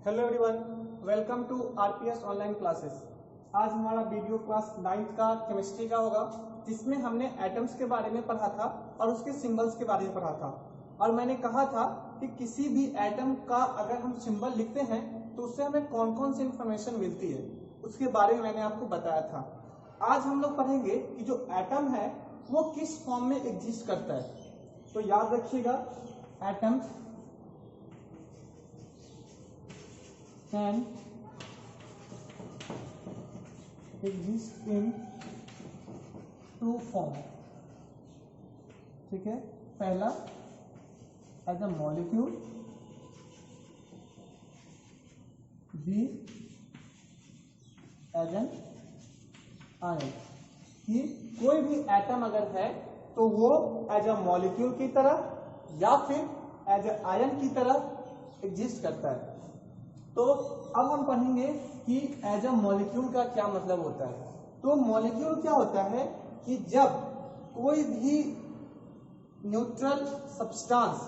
Hello everyone, welcome to RPS online classes. आज हमारा video class 9th का chemistry का होगा, जिसमें हमने एटम्स के बारे में पढ़ा था और उसके सिंबल्स के बारे में पढ़ा था। और मैंने कहा था कि किसी भी एटम का अगर हम सिंबल लिखते हैं तो उससे हमें कौन कौन सी इंफॉर्मेशन मिलती है, उसके बारे में मैंने आपको बताया था। आज हम लोग पढ़ेंगे कि जो एटम है वो किस फॉर्म में एग्जिस्ट करता है। तो याद रखिएगा, atom can exist in two form। ठीक है, पहला as a molecule, B as an ion. कि कोई भी एटम अगर है तो वो एज अ मॉलिक्यूल की तरह या फिर एज अ आयन की तरह एग्जिस्ट करता है। तो अब हम पढ़ेंगे कि एज अ मॉलिक्यूल का क्या मतलब होता है। तो मॉलिक्यूल क्या होता है कि जब कोई भी न्यूट्रल सब्सटेंस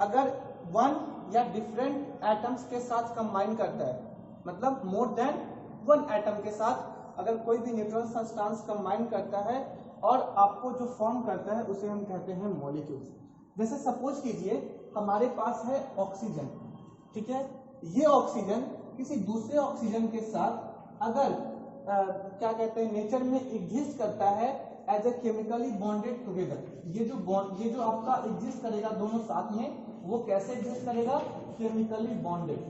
अगर वन या डिफरेंट एटम्स के साथ कंबाइन करता है, मतलब मोर देन वन एटम के साथ अगर कोई भी न्यूट्रल सब्सटेंस कंबाइन करता है और आपको जो फॉर्म करता है उसे हम कहते हैं मॉलिक्यूल्स। जैसे सपोज कीजिए हमारे पास है ऑक्सीजन, ठीक है। ये ऑक्सीजन किसी दूसरे ऑक्सीजन के साथ अगर क्या कहते हैं नेचर में एग्जिस्ट करता है as a chemically bonded together. ये जो आपका एग्जिस्ट करेगा दोनों साथ में, वो कैसे एग्जिस्ट करेगा? Chemically bonded.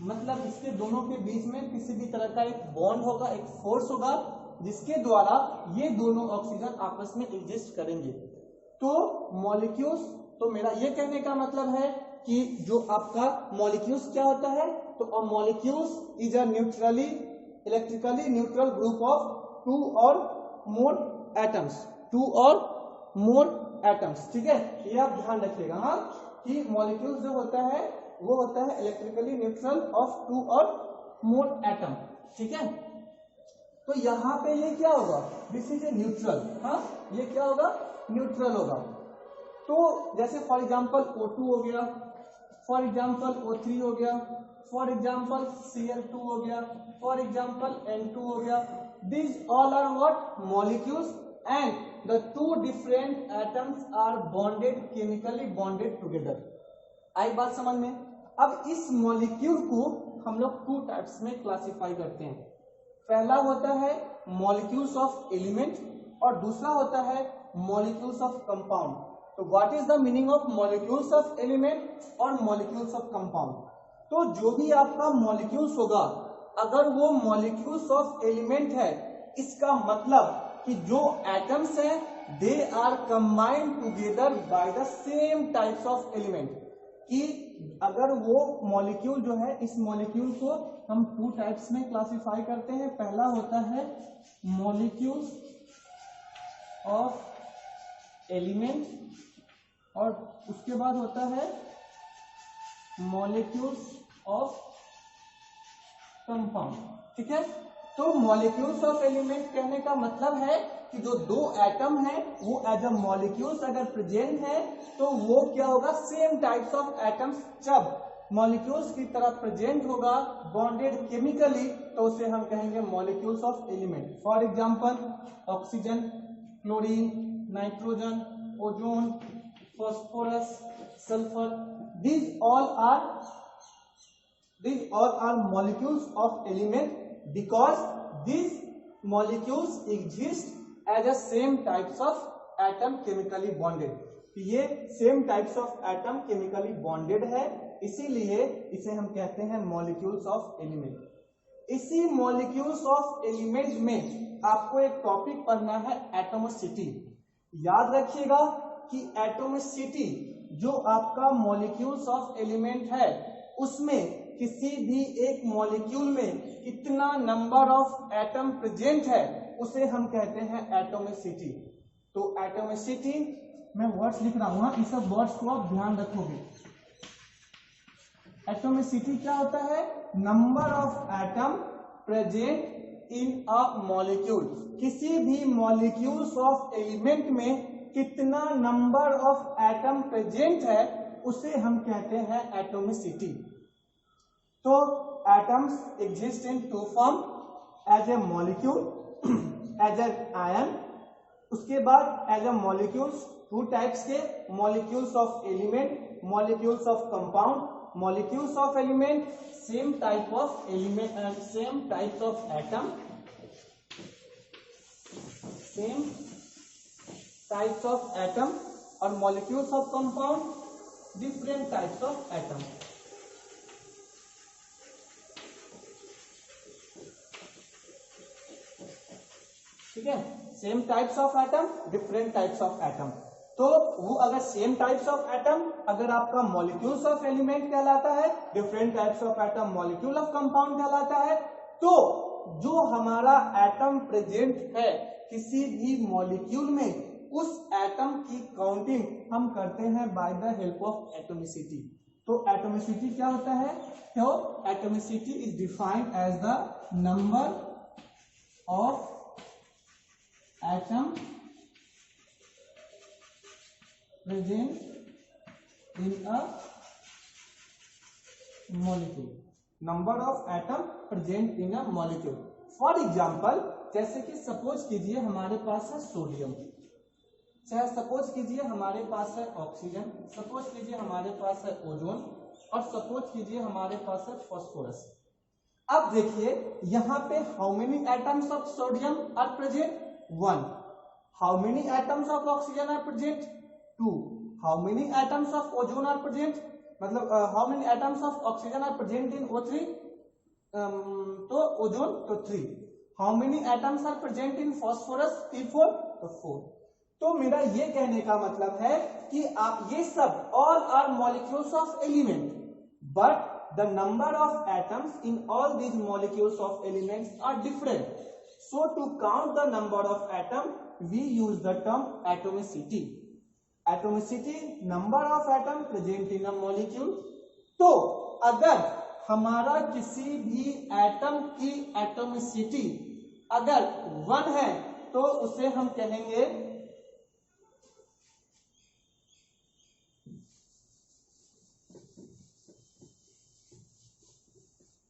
मतलब इसके दोनों के बीच में किसी भी तरह का एक बॉन्ड होगा, एक फोर्स होगा, जिसके द्वारा ये दोनों ऑक्सीजन आपस में एग्जिस्ट करेंगे। तो मॉलिक्यूल्स, तो मेरा ये कहने का मतलब है कि जो आपका मॉलिक्यूल्स क्या होता है, तो molecules is a neutrally electrically neutral group of two और मोर एटम्स, ठीक है। ये आप ध्यान रखिएगा, हाँ, कि मॉलिक्यूल्स जो होता है वो होता है इलेक्ट्रिकली न्यूट्रल ऑफ टू और मोर एटम, ठीक है। तो यहाँ पे ये क्या होगा? दिस इज ए न्यूट्रल, हाँ, ये क्या होगा? न्यूट्रल होगा। तो जैसे फॉर एग्जांपल O2 हो गया, फॉर एग्जांपल O3 हो गया, फॉर एग्जांपल Cl2 हो गया, फॉर एग्जांपल N2 हो गया। These all are what? Molecules, and the two different atoms are bonded, chemically bonded together। आई बात समझ में? अब इस मॉलिक्यूल को हम लोग टू टाइप्स में क्लासिफाई करते हैं। पहला होता है मॉलिक्यूल्स ऑफ एलिमेंट और दूसरा होता है मॉलिक्यूल्स ऑफ कंपाउंड। तो what is the meaning of molecules of element और मॉलिक्यूल्स ऑफ कंपाउंड? तो जो भी आपका मॉलिक्यूल्स होगा, अगर वो मॉलिक्यूल्स ऑफ एलिमेंट है, इसका मतलब कि जो एटम्स हैं they are combined together by the same types of element. कि अगर वो मॉलिक्यूल जो है, इस मॉलिक्यूल को हम टू टाइप्स में क्लासिफाई करते हैं। पहला होता है मॉलिक्यूल्स ऑफ एलिमेंट और उसके बाद होता है मॉलिक्यूल्स ऑफ कंपाउंड, ठीक है। तो मॉलिक्यूल्स ऑफ एलिमेंट कहने का मतलब है कि जो दो एटम है वो एज अ मॉलिक्यूल्स अगर प्रेजेंट है तो वो क्या होगा? सेम टाइप्स ऑफ एटम्स जब मॉलिक्यूल्स की तरह प्रेजेंट होगा बॉन्डेड केमिकली, तो उसे हम कहेंगे molecules of element. For example oxygen, chlorine, nitrogen, ozone, phosphorus, sulfur, these all are molecules of element because these molecules exist as a same types of atom chemically bonded। ये same types of atom chemically bonded है, इसीलिए इसे हम कहते हैं molecules of element। इसी molecules of element में आपको एक टॉपिक पढ़ना है एटॉमिसिटी। याद रखिएगा कि एटॉमिसिटी जो आपका मॉलिक्यूल्स ऑफ एलिमेंट है, उसमें किसी भी एक मॉलिक्यूल में कितना नंबर ऑफ एटम प्रेजेंट है उसे हम कहते हैं एटॉमिसिटी। तो एटॉमिसिटी, मैं वर्ड्स लिख रहा हूं, हाँ, इस सब वर्ड्स को आप ध्यान रखोगे। एटॉमिसिटी क्या होता है? Number of atom present in a molecule. किसी भी मॉलिक्यूल्स ऑफ एलिमेंट में कितना नंबर ऑफ एटम प्रेजेंट है उसे हम कहते हैं एटॉमिसिटी। तो atoms exist in two form, as a molecule, as a ion, उसके बाद as a molecules, two types के, molecules of element, molecules of compound, molecules of element, same type of element and same types of atom, same types of atom, और molecules of compound, different types of atom. ठीक है, same types of atom, different types of atom. तो वो अगर same types of atom अगर आपका molecules of element कहलाता है, different types of atom molecule of compound कहलाता है। तो जो हमारा एटम प्रेजेंट है किसी भी मॉलिक्यूल में, उस एटम की काउंटिंग हम करते हैं by the help of atomicity. तो एटोमिसिटी क्या होता है? तो atomicity is defined as the number of atom present in a molecule, number of atom present in a molecule। for example, जैसे कि सपोज कीजिए हमारे पास है सोडियम, चाहे सपोज कीजिए हमारे पास है ऑक्सीजन, सपोज कीजिए हमारे पास है ओजोन, और सपोज कीजिए हमारे पास है फास्फोरस। अब देखिए यहाँ पे how many atoms of sodium are present? 1. How many atoms of oxygen are present? 2. How many atoms of ozone are present? मतलब how many atoms of oxygen are present in O3? तो ozone तो 3. How many atoms are present in phosphorus? P4 तो 4. तो मेरा ये कहने का मतलब है कि आप ये सब all are molecules of element, but the number of atoms in all these molecules of elements are different. So to count the number of atom, we use the term atomicity. Atomicity, number of atom present in a molecule. तो अगर हमारा किसी भी atom की atomicity अगर 1 है तो उसे हम कहेंगे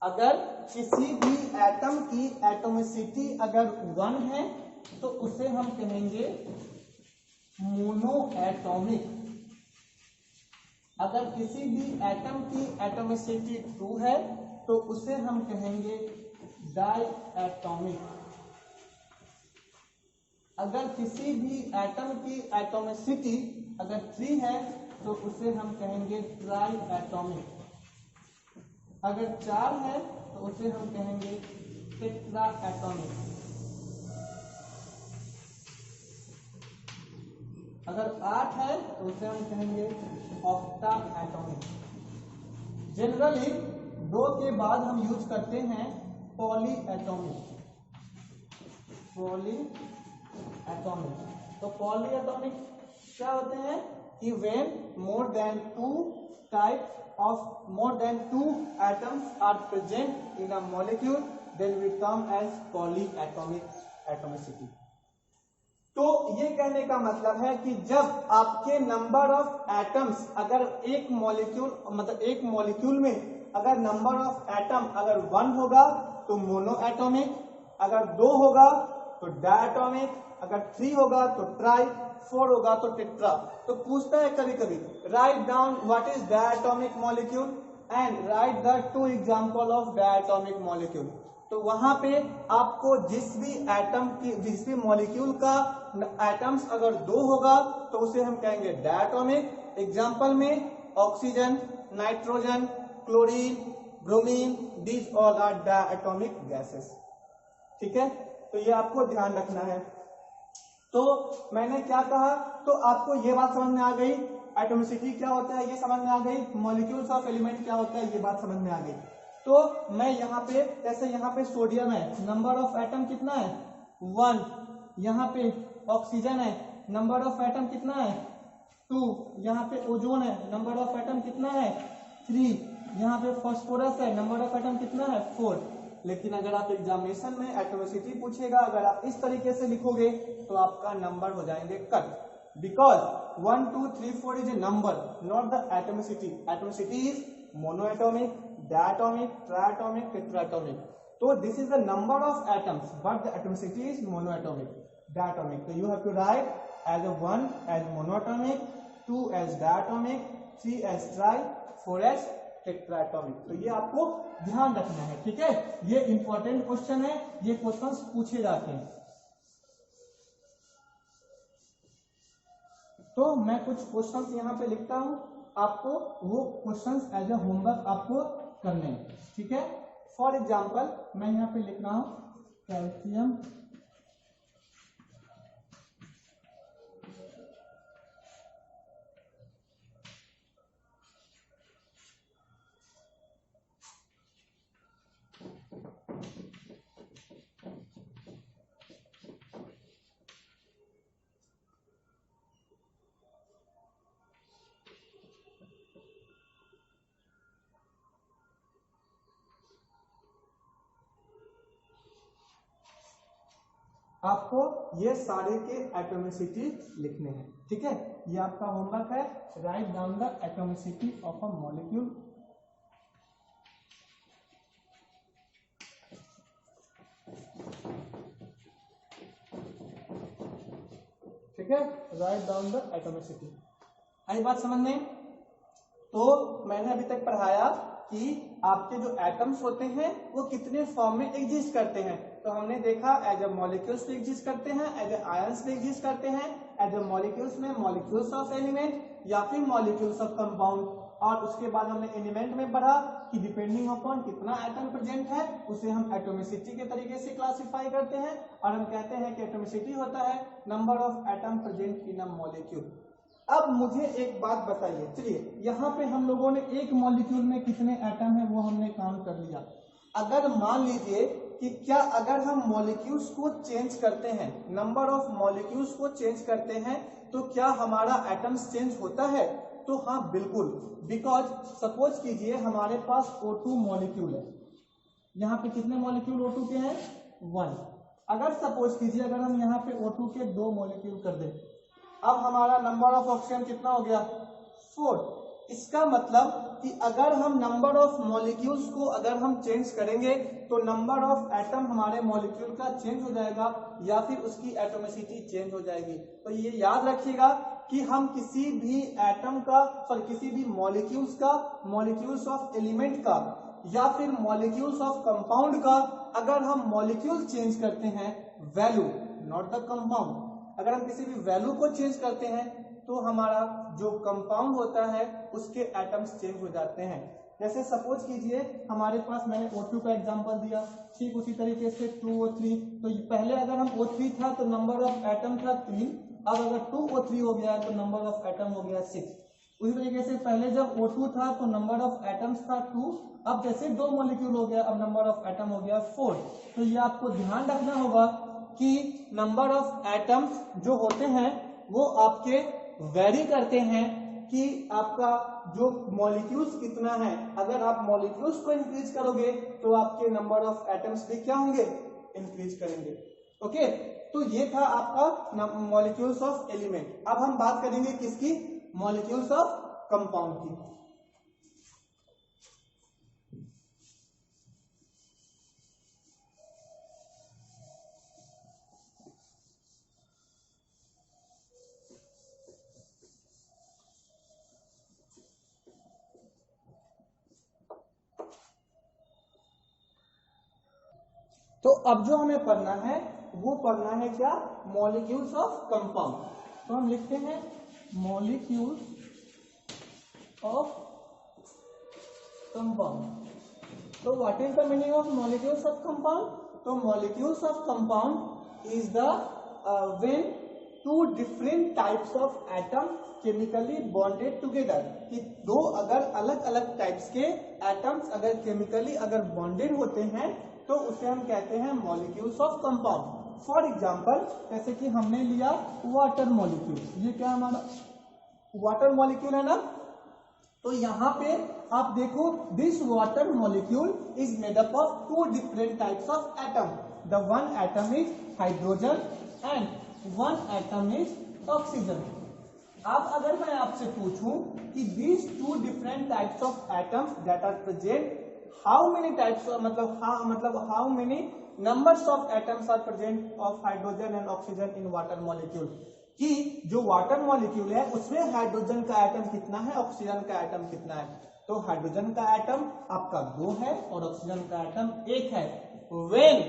अगर किसी भी एटम की एटोमिसिटी अगर 1 है तो उसे हम कहेंगे मोनो एटॉमिक। अगर किसी भी एटम की एटोमिसिटी 2 है तो उसे हम कहेंगे डाई एटॉमिक। अगर किसी भी एटम की एटोमिसिटी अगर 3 है तो उसे हम कहेंगे ट्राई एटॉमिक। अगर 4 है तो उसे हम कहेंगे टेट्रा एटॉमिक। अगर 8 है तो उसे हम कहेंगे ऑक्टा एटॉमिक। जनरली 2 के बाद हम यूज करते हैं पॉली एटॉमिक। पॉली एटॉमिक, तो पॉली एटॉमिक क्या होते हैं कि when more than 2 type of more than 2 atoms are present in a molecule, then we term as polyatomic atomicity। तो ये कहने का मतलब है कि जब आपके नंबर ऑफ एटम्स अगर एक मॉलिक्यूल मतलब एक मॉलिक्यूल में अगर नंबर ऑफ एटम अगर 1 होगा तो मोनो एटॉमिक, अगर 2 होगा तो डायटॉमिक, अगर 3 होगा तो ट्राई, 4 होगा तो टेट्रा। तो पूछता है कभी कभी write down what is diatomic molecule and right the 2 example of diatomic molecule. तो वहां पे आपको जिस भी एटम की जिस भी मॉलिक्यूल का एटम्स अगर 2 होगा तो उसे हम कहेंगे डायटॉमिक। एग्जांपल में oxygen, nitrogen, chlorine, bromine, these all are diatomic gases. ठीक है, तो ये आपको ध्यान रखना है। तो मैंने क्या कहा, तो आपको ये बात समझ में आ गई, एटोमिसिटी क्या होता है ये समझ में आ गई, मॉलिक्यूल्स ऑफ एलिमेंट क्या होता है ये बात समझ में आ गई। तो मैं यहाँ पे जैसे यहाँ पे सोडियम है, नंबर ऑफ एटम कितना है 1, यहाँ पे ऑक्सीजन है, नंबर ऑफ एटम कितना है 2, यहाँ पे ओजोन है, नंबर ऑफ एटम कितना है 3, यहाँ पे फास्फोरस है, नंबर ऑफ एटम कितना है 4। लेकिन अगर आप एग्जामिनेशन में एटोमिसिटी पूछेगा, अगर आप इस तरीके से लिखोगे तो आपका नंबर हो जाएंगे कट, because 1 2 3 4 is a number, not the atomicity. Atomicity is monoatomic, diatomic, triatomic, tetratomic. तो this is the number of atoms but the atomicity is monoatomic, diatomic. तो you have to write as 1 as monoatomic, 2 as diatomic, 3 as tri, 4 as tetratomic. तो ये आपको ध्यान रखना है, ठीक है। ये इंपॉर्टेंट क्वेश्चन है, ये क्वेश्चंस पूछे जाते हैं। तो मैं कुछ क्वेश्चंस यहाँ पे लिखता हूं, आपको वो क्वेश्चंस एज ए होमवर्क आपको करने हैं, ठीक है। फॉर एग्जांपल मैं यहाँ पे लिख रहा हूं कैल्शियम आपको ये सारे के एटॉमिसिटी लिखने हैं, ठीक है। ये आपका होमवर्क है, write down the atomicity of a molecule. ठीक है, राइट डाउन द एटॉमिसिटी। आई बात समझ में? तो मैंने अभी तक पढ़ाया कि आपके जो एटम्स होते हैं वो कितने फॉर्म में एग्जिस्ट करते हैं। तो हमने देखा एज अ मॉलिक्यूल्स में एग्जिस्ट करते हैं, एज अ आयंस में एग्जिस्ट करते हैं, एज अ मॉलिक्यूल्स में मॉलिक्यूल्स ऑफ एलिमेंट या फिर मॉलिक्यूल्स ऑफ कंपाउंड। और उसके बाद हमने एलिमेंट में पढ़ा कि डिपेंडिंग अपॉन कितना एटम प्रेजेंट है उसे हम एटॉमिसिटी के तरीके से क्लासिफाई करते हैं, और हम कहते हैं कि एटॉमिसिटी होता है number of atom present in a molecule. अब मुझे एक बात बताइए, चलिए यहाँ पे हम लोगों ने एक मॉलिक्यूल में कितने एटम है वो हमने काउंट कर लिया। अगर मान लीजिए कि क्या अगर हम मॉलिक्यूल्स को चेंज करते हैं, नंबर ऑफ मॉलिक्यूल्स को चेंज करते हैं, तो क्या हमारा एटम्स चेंज होता है? तो हाँ बिल्कुल, बिकॉज सपोज कीजिए हमारे पास O2 मॉलिक्यूल है। यहाँ पे कितने मॉलिक्यूल O2 के हैं? 1। अगर सपोज कीजिए अगर हम यहाँ पे O2 के 2 मॉलिक्यूल कर दें, अब हमारा नंबर ऑफ ऑक्सीजन कितना हो गया? 4। इसका मतलब कि अगर हम नंबर ऑफ मॉलिक्यूल्स को अगर हम चेंज करेंगे तो नंबर ऑफ एटम हमारे मॉलिक्यूल का चेंज हो जाएगा या फिर उसकी एटॉमिसिटी चेंज हो जाएगी। तो ये याद रखिएगा कि हम किसी भी एटम का किसी भी मॉलिक्यूल्स का, मॉलिक्यूल्स ऑफ एलिमेंट का या फिर मॉलिक्यूल्स ऑफ कंपाउंड का अगर हम मॉलिक्यूल चेंज करते हैं, वैल्यू नॉट द कंपाउंड, अगर हम किसी भी वैल्यू को चेंज करते हैं तो हमारा जो कंपाउंड होता है उसके एटम्स चेंज हो जाते हैं। जैसे सपोज कीजिए हमारे पास, मैंने O2 का एग्जांपल दिया, ठीक उसी तरीके से 2O3। तो पहले अगर हम O3 था तो नंबर ऑफ एटम था 3, अब अगर 2O3 हो गया तो नंबर ऑफ एटम हो गया 6। उसी तरीके से पहले जब O2 था तो नंबर ऑफ एटम्स था 2, अब जैसे 2 मॉलिक्यूल हो गया अब नंबर ऑफ एटम हो गया 4। तो ये आपको ध्यान रखना होगा कि नंबर ऑफ एटम्स जो होते हैं वो आपके वेरी करते हैं कि आपका जो मॉलिक्यूल्स कितना है। अगर आप मॉलिक्यूल्स को इंक्रीज करोगे तो आपके नंबर ऑफ एटम्स भी क्या होंगे? इंक्रीज करेंगे। ओके, तो ये था आपका मॉलिक्यूल्स ऑफ एलिमेंट। अब हम बात करेंगे किसकी? मॉलिक्यूल्स ऑफ कंपाउंड की। तो अब जो हमें पढ़ना है वो पढ़ना है क्या? Molecules of compound. तो हम लिखते हैं मॉलिक्यूल्स ऑफ कंपाउंड। तो what is the meaning of molecules of compound? तो molecules of compound is the when two different types of atom chemically bonded together, कि दो अगर अलग अलग टाइप्स के एटम्स अगर केमिकली अगर बॉन्डेड होते हैं तो उसे हम कहते हैं molecules of compound. For example जैसे कि हमने लिया वाटर मॉलिक्यूल, ये क्या हमारा वाटर मॉलिक्यूल है ना। तो यहाँ पे आप देखो, this water molecule is made up of 2 different types of atom. The one atom is hydrogen and one atom is oxygen. अब अगर मैं आपसे पूछूं कि these 2 different types of atoms that are present how many types मतलब how many numbers of atoms are present of hydrogen and oxygen in water molecule, कि जो water molecule है उसमें हाइड्रोजन का एटम कितना है, ऑक्सीजन का एटम कितना है। तो हाइड्रोजन का एटम आपका 2 है और ऑक्सीजन का एटम 1 है। When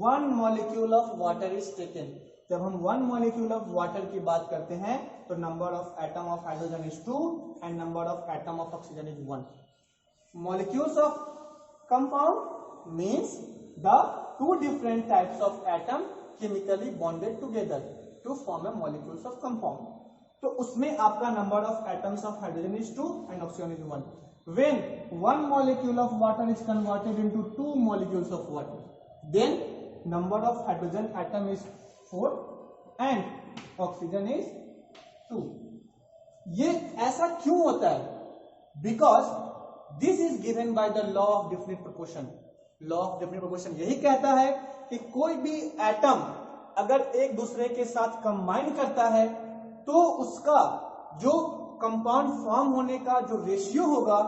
1 molecule of water is taken, जब हम 1 मॉलिक्यूल ऑफ वाटर की बात करते हैं तो number of atom of hydrogen is 2 and number of atom of oxygen is 1। Molecules of compound means the 2 different types of atom chemically bonded together to form a molecules of compound। तो उसमें आपका number of atoms of hydrogen is 2 and oxygen is 1। When 1 molecule of water is converted into 2 molecules of water, then number of hydrogen atom is 4 and oxygen is 2। ये ऐसा क्यों होता है? Because this is given by the law of definite proportion। Law of definite proportion यही कहता है कि कोई भी एटम अगर एक दूसरे के साथ कंबाइन करता है तो उसका जो कंपाउंड फॉर्म होने का जो रेशियो होगा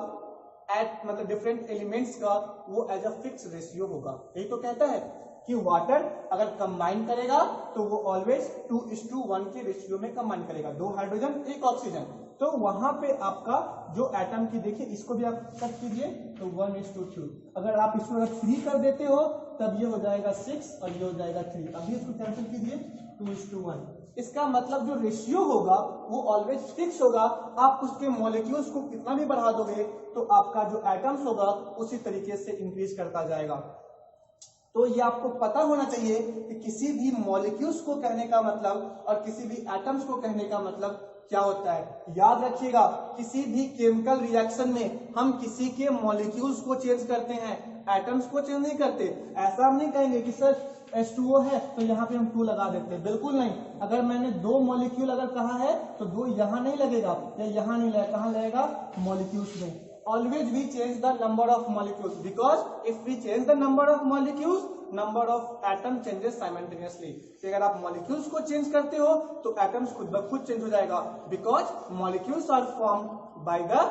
मतलब डिफरेंट एलिमेंट्स का, वो एज अ फिक्स रेशियो होगा। यही तो कहता है कि वाटर अगर कंबाइन करेगा तो वो ऑलवेज 2:1 के रेशियो में कंबाइन करेगा, 2 हाइड्रोजन 1 ऑक्सीजन। तो वहां पे आपका जो एटम की देखिए, इसको भी आप कट कीजिए तो 1:2। अगर आप इसको अगर 3 कर देते हो तब ये हो जाएगा 6 और ये हो जाएगा 3। अभी इसको कैंसिल कीजिए 2:1। इसका मतलब जो रेशियो होगा वो ऑलवेज फिक्स होगा। आप उसके मॉलिक्यूल्स को कितना भी बढ़ा दोगे तो आपका जो एटम्स होगा उसी तरीके से इंक्रीज करता जाएगा। तो ये आपको पता होना चाहिए कि किसी भी मॉलिक्यूल्स को कहने का मतलब और किसी भी एटम्स को कहने का मतलब क्या होता है। याद रखिएगा, किसी भी केमिकल रिएक्शन में हम किसी के मॉलिक्यूल्स को चेंज करते हैं, एटम्स को चेंज नहीं करते। ऐसा हम नहीं कहेंगे कि सर H2O है तो यहाँ पे हम 2 लगा देते हैं, बिल्कुल नहीं। अगर मैंने 2 मॉलिक्यूल अगर कहा है तो 2 यहाँ नहीं लगेगा या यहाँ नहीं लगेगा, कहाँ लगेगा? मॉलिक्यूल्स में। Always we change the number of molecules because if we change the number of molecules, number of atom changes simultaneously। कि अगर आप molecules को change करते हो तो atoms खुद ब खुद change हो जाएगा, because molecules are formed by the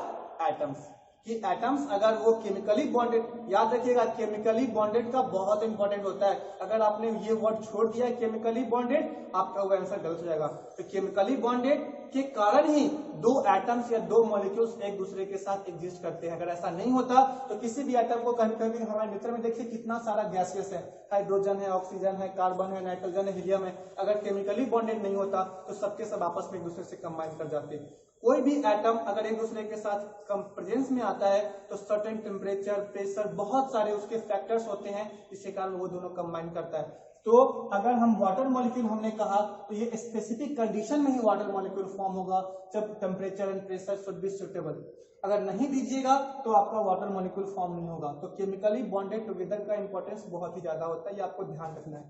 atoms। कि एटम्स अगर वो केमिकली बॉन्डेड, याद रखिएगा केमिकली बॉन्डेड का बहुत इंपॉर्टेंट होता है। अगर आपने ये वर्ड छोड़ दिया केमिकली बॉन्डेड, आपका वो आंसर गलत हो जाएगा। तो केमिकली बॉन्डेड के कारण ही 2 एटम्स या 2 मॉलिक्यूल्स एक दूसरे के साथ एग्जिस्ट करते हैं। अगर ऐसा नहीं होता तो किसी भी एटम को कभी हमारे नेचर में देखिए कितना सारा गैसेस है, हाइड्रोजन है, ऑक्सीजन है, कार्बन है, नाइट्रोजन है, हीलियम है। अगर केमिकली बॉन्डेड नहीं होता तो सबके सब आपस में एक दूसरे से कंबाइन कर जाते। कोई भी एटम अगर एक दूसरे के साथ प्रेजेंस में आता है तो सर्टेन टेम्परेचर, प्रेशर, बहुत सारे उसके फैक्टर्स होते हैं जिसके कारण वो दोनों कंबाइन करता है। तो अगर हम वाटर मॉलिक्यूल हमने कहा तो ये स्पेसिफिक कंडीशन में ही वाटर मॉलिक्यूल फॉर्म होगा जब temperature and pressure should be suitable. अगर नहीं दीजिएगा तो आपका वाटर मॉलिक्यूल फॉर्म नहीं होगा। तो केमिकली बॉन्डेड टुगेदर का इंपॉर्टेंस बहुत ही ज्यादा होता है, ये आपको ध्यान रखना है।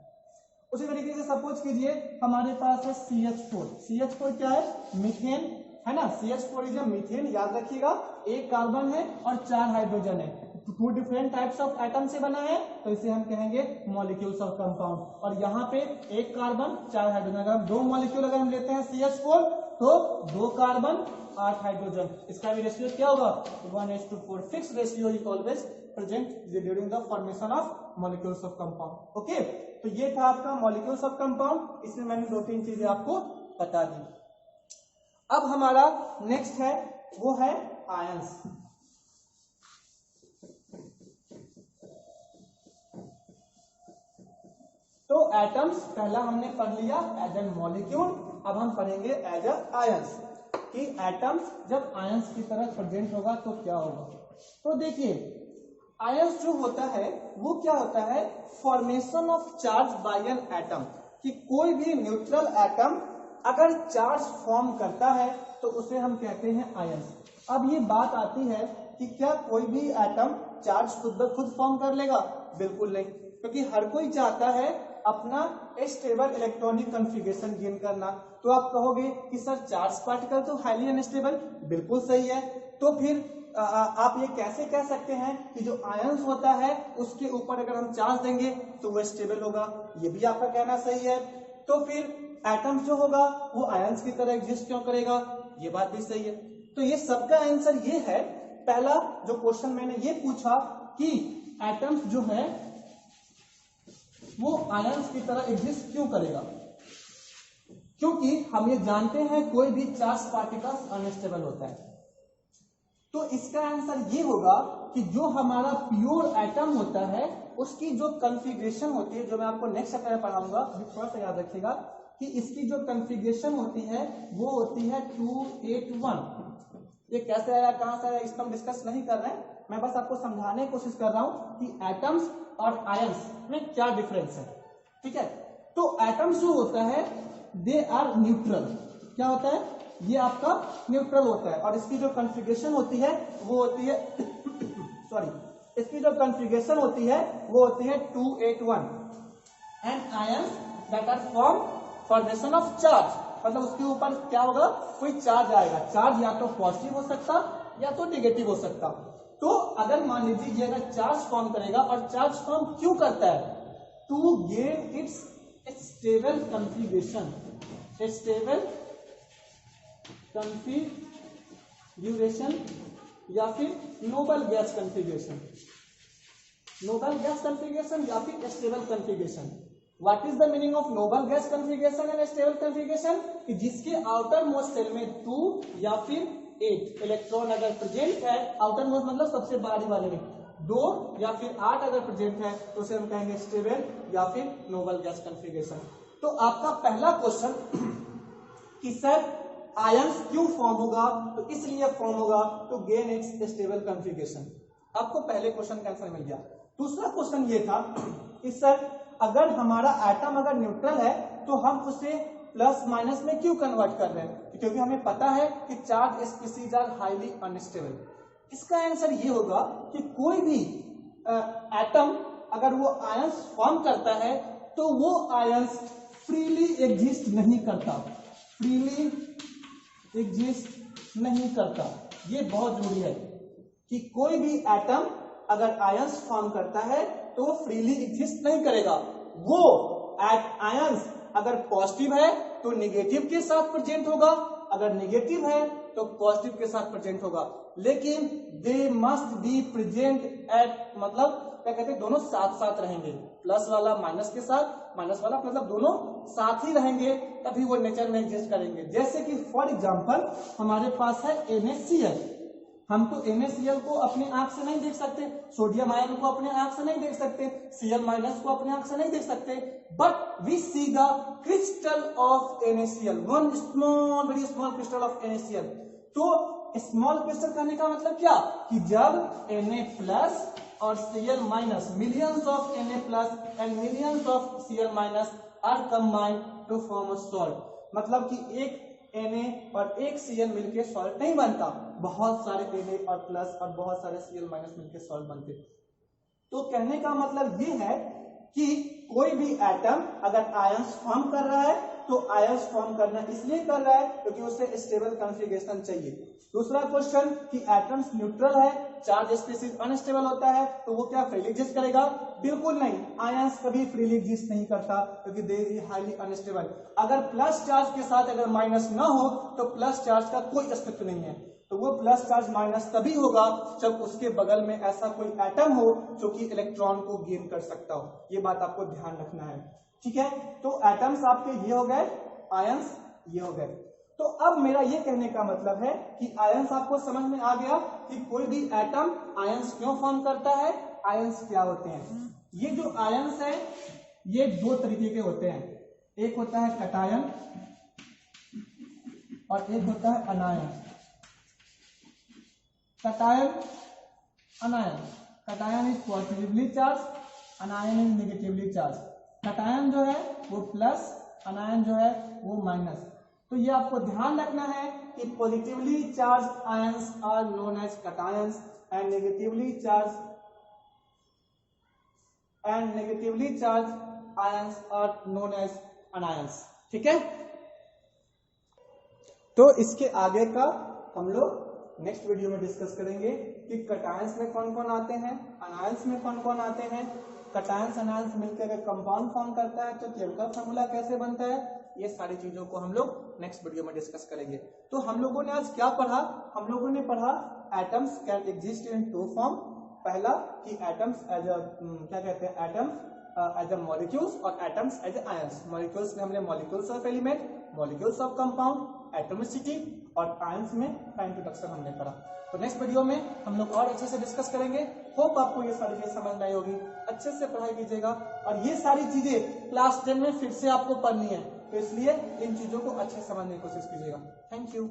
उसी तरीके से सपोज कीजिए हमारे पास है CH4। CH4 क्या है? मीथेन है ना। CH4 is methane. याद रखिएगा 1 कार्बन है और 4 हाइड्रोजन है। 2 डिफरेंट टाइप्स ऑफ एटम से बना है तो इसे हम कहेंगे मॉलिक्यूल्स ऑफ कंपाउंड। और यहाँ पे 1 कार्बन 4 हाइड्रोजन। अगर हम 2 मॉलिक्यूल अगर हम लेते हैं CH4 तो 2 कार्बन 8 हाइड्रोजन। इसका भी रेशियो क्या होगा? 1:4। Fix ratio is always present during the formation of molecules of compound. Okay, तो ये था आपका मॉलिक्यूल्स ऑफ कंपाउंड। इसमें मैंने 2-3 चीजें आपको बता दी। अब हमारा नेक्स्ट है वो है आयंस। तो एटम्स पहला हमने पढ़ लिया एज एन मॉलिक्यूल, अब हम पढ़ेंगे एज अ आयंस कि एटम्स जब आयंस की तरह प्रेजेंट होगा तो क्या होगा। तो देखिए आयंस जो होता है वो क्या होता है? Formation of charge by an atom. कि कोई भी न्यूट्रल एटम अगर चार्ज फॉर्म करता है तो उसे हम कहते हैं आयंस। अब ये बात आती है कि क्या कोई भी एटम चार्ज खुद ब खुद फॉर्म कर लेगा? बिल्कुल नहीं, क्योंकि हर कोई चाहता है अपना स्टेबल इलेक्ट्रॉनिक कॉन्फ़िगरेशन गेन करना। तो आप कहोगे कि सर चार्ज पार्टिकल तो हाईली अनस्टेबल, बिल्कुल सही है। तो फिर आप ये कैसे कह सकते हैं कि जो आयंस होता है उसके ऊपर अगर हम चार्ज देंगे तो वो स्टेबल होगा? ये भी आपका कहना सही है। तो फिर एटम्स जो होगा वो आयंस की तरह एग्जिस्ट क्यों करेगा? ये बात भी सही है। तो ये सबका आंसर ये है पहला जो क्वेश्चन मैंने ये पूछा कि एटम्स जो है वो आयंस की तरह एग्जिस्ट क्यों करेगा, क्योंकि हम ये जानते हैं कोई भी चार्ज पार्टिकल्स अनस्टेबल होता है। तो इसका आंसर ये होगा कि जो हमारा प्योर एटम होता है उसकी जो कॉन्फ़िगरेशन होती है, जो मैं आपको नेक्स्ट चैप्टर में पढ़ाऊंगा, थोड़ा सा याद रखिएगा कि इसकी जो कॉन्फ़िगरेशन होती है वो होती है 281। ये कैसे आया, कहां से आया, इसको हम डिस्कस नहीं कर रहे हैं, मैं बस आपको समझाने की कोशिश कर रहा हूं कि एटम्स और आयंस में क्या डिफरेंस है। ठीक है, तो एटम्स जो होता है दे आर न्यूट्रल। क्या होता है, ये आपका न्यूट्रल होता है, और इसकी जो कॉन्फ़िगरेशन होती है वो होती है सॉरी, इसकी जो कॉन्फ़िगरेशन होती है वो होती है 281। And ions that are form formation of charge, मतलब उसके ऊपर क्या होगा, कोई चार्ज आएगा। चार्ज या तो पॉजिटिव हो सकता या तो नेगेटिव हो सकता। तो अगर मान लीजिए ये अगर चार्ज फॉर्म करेगा, और चार्ज फॉर्म क्यों करता है, to gain its stable configuration, stable configuration या फिर noble gas configuration, noble gas configuration या फिर stable configuration. What is the meaning of noble gas configuration and stable configuration, कि जिसके आउटर मोस्ट सेल में 2 या फिर 8 इलेक्ट्रॉन अगर प्रेजेंट है, आउटर मोस्ट मतलब सबसे बाहरी वाले में 2 या फिर 8 अगर प्रेजेंट है तो उसे हम कहेंगे स्टेबल या फिर नोबल गैस कॉन्फ़िगरेशन। तो आपका पहला क्वेश्चन कि सर आयंस क्यों फॉर्म होगा, तो इसलिए फॉर्म होगा to gain its stable configuration. आपको पहले क्वेश्चन का आंसर मिल गया। दूसरा क्वेश्चन ये था कि सर अगर हमारा एटम अगर न्यूट्रल है तो हम उसे प्लस माइनस में क्यों कन्वर्ट कर रहे हैं, क्योंकि हमें पता है कि charge species are highly unstable. इसका आंसर ये होगा कि कोई भी एटम अगर वो आयंस फॉर्म करता है तो वो आयंस फ्रीली एग्जिस्ट नहीं करता, फ्रीली एग्जिस्ट नहीं करता। ये बहुत जरूरी है कि कोई भी एटम अगर आयंस फॉर्म करता है तो फ्रीली एग्जिस्ट नहीं करेगा। वो आयंस अगर पॉजिटिव है तो नेगेटिव के साथ प्रेजेंट होगा, अगर नेगेटिव है तो पॉजिटिव के साथ प्रेजेंट होगा, लेकिन they must be present at, मतलब क्या कहते हैं, दोनों साथ साथ रहेंगे। प्लस वाला माइनस के साथ, माइनस वाला मतलब दोनों साथ ही रहेंगे, तभी वो नेचर में एग्जिस्ट करेंगे। जैसे कि फॉर एग्जांपल हमारे पास है NaCl। हम तो NaCl को अपने आंख से नहीं देख सकते, सोडियम आयन को अपने आंख से नहीं देख सकते, Cl माइनस को अपने आंख से नहीं देख सकते, but we see the crystal of NaCl, one small very small crystal of NaCl। तो स्मॉल क्रिस्टल करने का मतलब क्या, कि जब Na प्लस और Cl minus, millions of Na plus and millions of Cl minus are combined to form a salt, मतलब कि एक Na और एक Cl मिलके सॉल्ट नहीं बनता, बहुत सारे Na और प्लस और बहुत सारे Cl माइनस मिलके सॉल्ट बनते। तो कहने का मतलब ये है कि कोई भी एटम अगर आयंस फॉर्म कर रहा है तो आयंस फॉर्म करना इसलिए कर रहा है क्योंकि उसे स्टेबल कॉन्फ़िगरेशन चाहिए। दूसरा क्वेश्चन कि एटम्स न्यूट्रल है, चार्ज स्पीसीज अनस्टेबल होता है, तो वो क्या फ्रीली एग्जिस्ट करेगा, बिल्कुल नहीं। आयंस कभी फ्रीली एग्जिस्ट नहीं करता क्योंकि दे इज हाईली अनस्टेबल। अगर प्लस चार्ज के साथ अगर माइनस ना हो तो प्लस चार्ज का कोई अस्तित्व नहीं है, तो वो प्लस चार्ज माइनस तभी होगा जब उसके बगल में ऐसा कोई एटम हो जो कि इलेक्ट्रॉन को गेन कर सकता हो। ये बात आपको ध्यान रखना है, ठीक है। तो एटम्स आपके ये हो गए, आयंस ये हो गए। तो अब मेरा ये कहने का मतलब है कि आयंस आपको समझ में आ गया कि कोई भी एटम आयंस क्यों फॉर्म करता है, आयंस क्या होते हैं। ये जो आयंस है ये दो तरीके के होते हैं, एक होता है कटायन और एक होता है अनायन। Cation, अनायन, cation is positively charge, अनायन is negatively charge. Cation जो है वो प्लस, अनायन जो है वो माइनस। तो ये आपको ध्यान रखना है कि positively charge ions are known as cations and negatively charge ions are known as anions, ठीक है। तो इसके आगे का हम लोग नेक्स्ट वीडियो में डिस्कस करेंगे कि कटायंस में कौन कौन आते हैं, अनायंस में कौन कौन आते हैं, कटायंस अनायंस मिलकर अगर कंपाउंड फॉर्म करता है तो केमिकल फार्मूला कैसे बनता है, ये सारी चीजों को हम लोग नेक्स्ट वीडियो में डिस्कस करेंगे। तो हम लोगों ने आज क्या पढ़ा, हम लोगों ने पढ़ा atoms can exist in two form. पहला कि एटम्स एज अ क्या कहते हैं, एटम्स एज अ मॉलिक्यूल्स और atoms as a ions. Molecules में हमने molecules of element, molecules of compound, atomicity, और आयंस में का इंट्रोडक्शन हमने पढ़ा। तो नेक्स्ट वीडियो में हम लोग और अच्छे से डिस्कस करेंगे। होप आपको ये सारी चीजें समझ में आई होगी। अच्छे से पढ़ाई कीजिएगा और ये सारी चीजें क्लास 10 में फिर से आपको पढ़नी है, तो इसलिए इन चीजों को अच्छे से समझने की कोशिश कीजिएगा। Thank you.